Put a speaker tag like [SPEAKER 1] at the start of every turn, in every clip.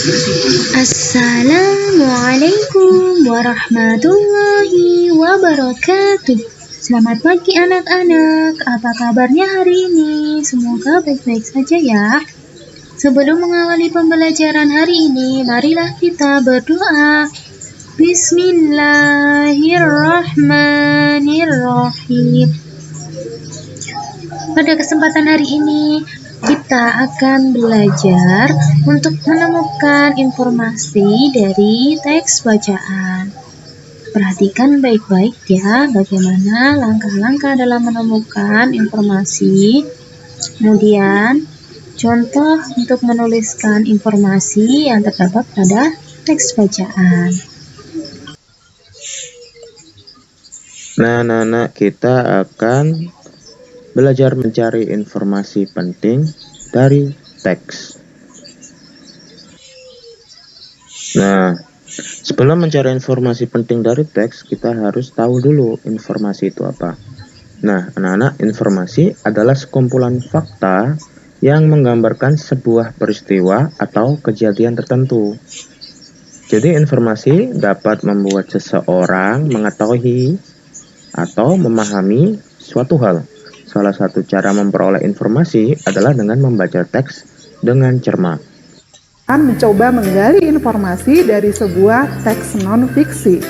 [SPEAKER 1] Assalamualaikum warahmatullahi wabarakatuh. Selamat pagi anak-anak, apa kabarnya hari ini? Semoga baik-baik saja ya. Sebelum mengawali pembelajaran hari ini, marilah kita berdoa. Bismillahirrahmanirrahim. Pada kesempatan hari ini, kita akan belajar untuk menemukan informasi dari teks bacaan. Perhatikan baik-baik ya, bagaimana langkah-langkah dalam menemukan informasi. Kemudian, contoh untuk menuliskan informasi yang terdapat pada teks bacaan.
[SPEAKER 2] Nah, anak-anak, kita akan belajar mencari informasi penting dari teks. Nah, sebelum mencari informasi penting dari teks, kita harus tahu dulu informasi itu apa. Nah, anak-anak, informasi adalah sekumpulan fakta yang menggambarkan sebuah peristiwa atau kejadian tertentu. Jadi, informasi dapat membuat seseorang mengetahui atau memahami suatu hal. Salah satu cara memperoleh informasi adalah dengan membaca teks dengan cermat.
[SPEAKER 3] Mencoba menggali informasi dari sebuah teks non-fiksi.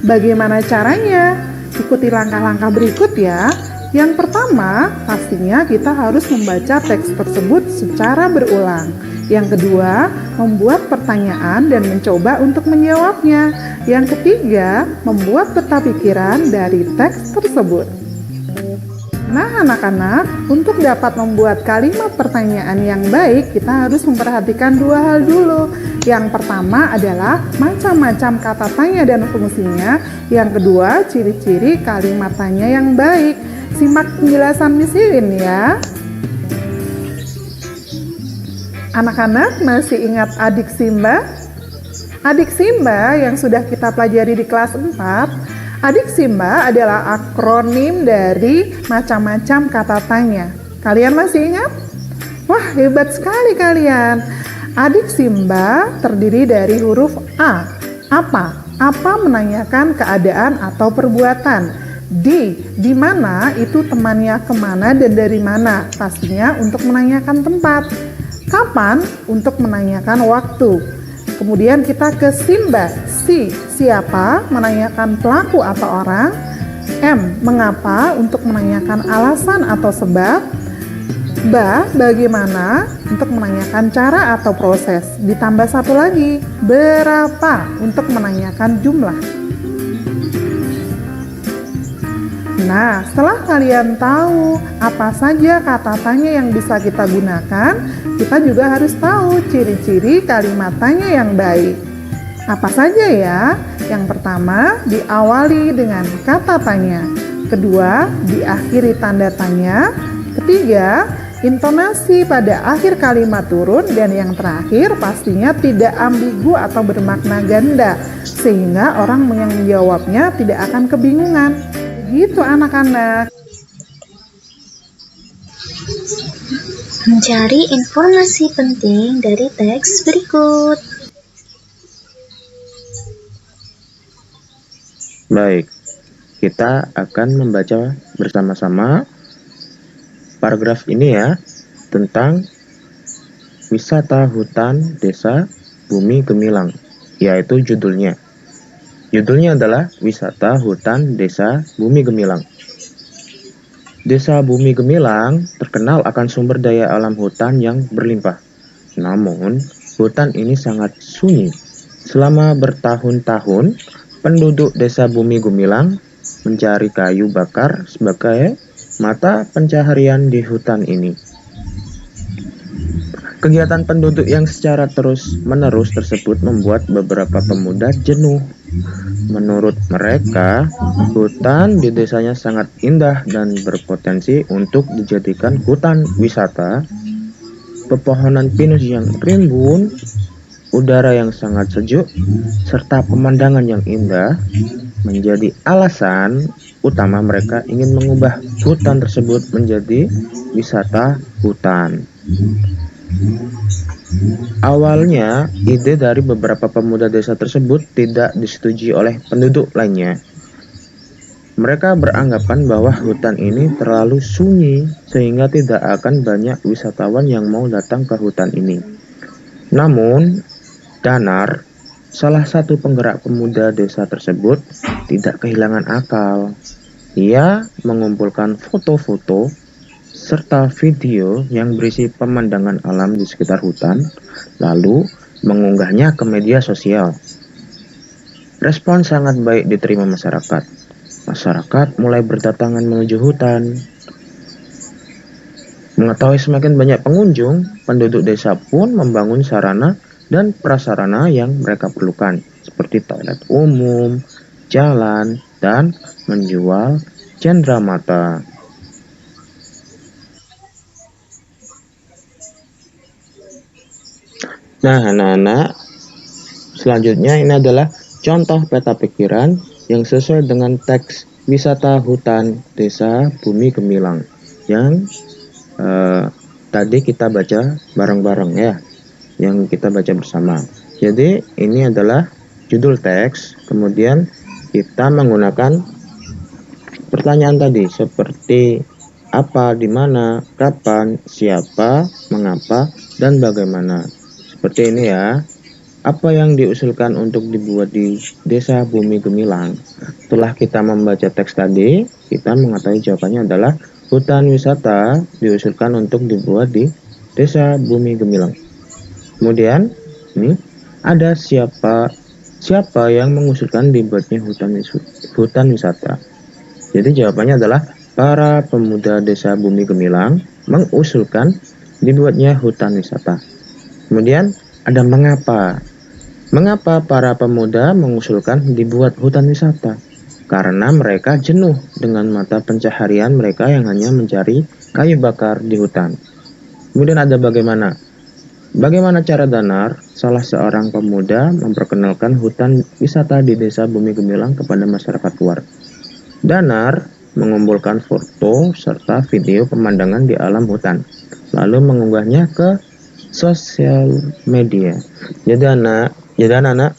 [SPEAKER 3] Bagaimana caranya? Ikuti langkah-langkah berikut ya. Yang pertama, pastinya kita harus membaca teks tersebut secara berulang. Yang kedua, membuat pertanyaan dan mencoba untuk menjawabnya. Yang ketiga, membuat peta pikiran dari teks tersebut. Nah, anak-anak, untuk dapat membuat kalimat pertanyaan yang baik, kita harus memperhatikan dua hal dulu. Yang pertama adalah macam-macam kata tanya dan fungsinya. Yang kedua, ciri-ciri kalimat tanya yang baik. Simak penjelasan Miss Irin ya. Anak-anak masih ingat adik Simba? Adik Simba yang sudah kita pelajari di kelas 4. Adik Simba adalah akronim dari macam-macam kata tanya. Kalian masih ingat? Wah, hebat sekali kalian. Adik Simba terdiri dari huruf A. Apa? Apa menanyakan keadaan atau perbuatan. Di mana itu temannya kemana dan dari mana. Pastinya untuk menanyakan tempat. Kapan? Untuk menanyakan waktu. Kemudian kita ke Simba. Siapa? Menanyakan pelaku atau orang. M. Mengapa? Untuk menanyakan alasan atau sebab. Bagaimana? Untuk menanyakan cara atau proses. Ditambah satu lagi. Berapa? Untuk menanyakan jumlah. Nah, setelah kalian tahu apa saja kata tanya yang bisa kita gunakan, kita juga harus tahu ciri-ciri kalimat tanya yang baik. Apa saja ya? Yang pertama, diawali dengan kata tanya. Kedua, diakhiri tanda tanya. Ketiga, intonasi pada akhir kalimat turun. Dan yang terakhir, pastinya tidak ambigu atau bermakna ganda, sehingga orang yang menjawabnya tidak akan kebingungan. Begitu anak-anak.
[SPEAKER 1] Mencari informasi penting dari teks berikut.
[SPEAKER 2] Baik, kita akan membaca bersama-sama paragraf ini ya, tentang wisata hutan desa Bumi Gemilang, yaitu judulnya. Judulnya adalah Wisata Hutan Desa Bumi Gemilang. Desa Bumi Gemilang terkenal akan sumber daya alam hutan yang berlimpah. Namun, hutan ini sangat sunyi. Selama bertahun-tahun, penduduk Desa Bumi Gemilang mencari kayu bakar sebagai mata pencaharian di hutan ini. Kegiatan penduduk yang secara terus-menerus tersebut membuat beberapa pemuda jenuh. Menurut mereka, hutan di desanya sangat indah dan berpotensi untuk dijadikan hutan wisata. Pepohonan pinus yang rimbun, udara yang sangat sejuk, serta pemandangan yang indah menjadi alasan utama mereka ingin mengubah hutan tersebut menjadi wisata hutan. Awalnya, ide dari beberapa pemuda desa tersebut tidak disetujui oleh penduduk lainnya. Mereka beranggapan bahwa hutan ini terlalu sunyi sehingga tidak akan banyak wisatawan yang mau datang ke hutan ini. Namun, Danar, salah satu penggerak pemuda desa tersebut, tidak kehilangan akal. Ia mengumpulkan foto-foto serta video yang berisi pemandangan alam di sekitar hutan, lalu mengunggahnya ke media sosial. Respon sangat baik diterima masyarakat. Masyarakat mulai berdatangan menuju hutan. Mengetahui semakin banyak pengunjung, penduduk desa pun membangun sarana dan prasarana yang mereka perlukan, seperti toilet umum, jalan, dan menjual cenderamata. Nah, anak-anak, selanjutnya ini adalah contoh peta pikiran yang sesuai dengan teks wisata hutan desa Bumi Gemilang yang tadi kita baca bareng-bareng ya, yang kita baca bersama. Jadi ini adalah judul teks, kemudian kita menggunakan pertanyaan tadi seperti apa, di mana, kapan, siapa, mengapa, dan bagaimana. Seperti ini ya. Apa yang diusulkan untuk dibuat di Desa Bumi Gemilang? Setelah kita membaca teks tadi, kita mengetahui jawabannya adalah hutan wisata diusulkan untuk dibuat di Desa Bumi Gemilang. Kemudian, ini ada siapa yang mengusulkan dibuatnya hutan wisata. Jadi jawabannya adalah para pemuda Desa Bumi Gemilang mengusulkan dibuatnya hutan wisata. Kemudian ada mengapa. Mengapa para pemuda mengusulkan dibuat hutan wisata? Karena mereka jenuh dengan mata pencaharian mereka yang hanya mencari kayu bakar di hutan. Kemudian ada bagaimana. Bagaimana cara Danar, salah seorang pemuda, memperkenalkan hutan wisata di Desa Bumi Gemilang kepada masyarakat luar. Danar mengumpulkan foto serta video pemandangan di alam hutan, lalu mengunggahnya ke sosial media. Jadi anak-anak,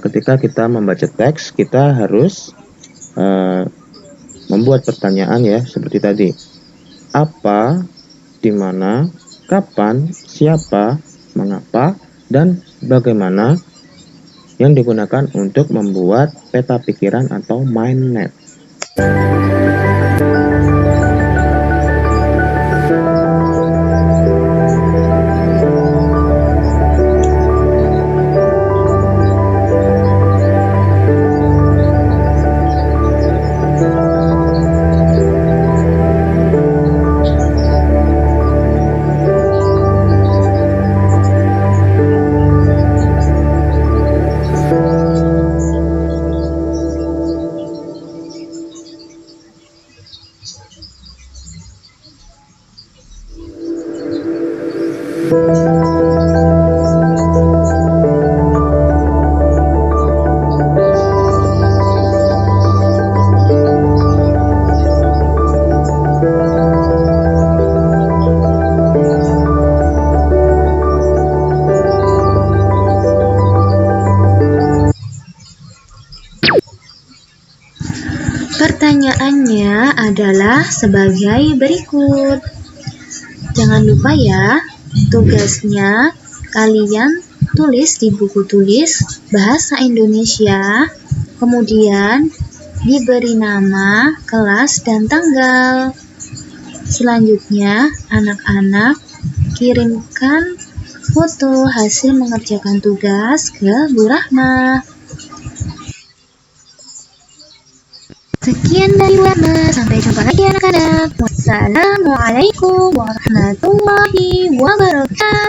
[SPEAKER 2] ketika kita membaca teks, kita harus membuat pertanyaan ya, seperti tadi. Apa, di mana, kapan, siapa, mengapa, dan bagaimana yang digunakan untuk membuat peta pikiran atau mind map.
[SPEAKER 1] Pertanyaannya adalah sebagai berikut. Jangan lupa ya, tugasnya kalian tulis di buku tulis bahasa Indonesia, kemudian diberi nama, kelas, dan tanggal. Selanjutnya, anak-anak kirimkan foto hasil mengerjakan tugas ke Bu Rahma. Sekian dari Bu Rahma, sampai jumpa lagi anak-anak. Wassalamualaikum warahmatullahi wabarakatuh.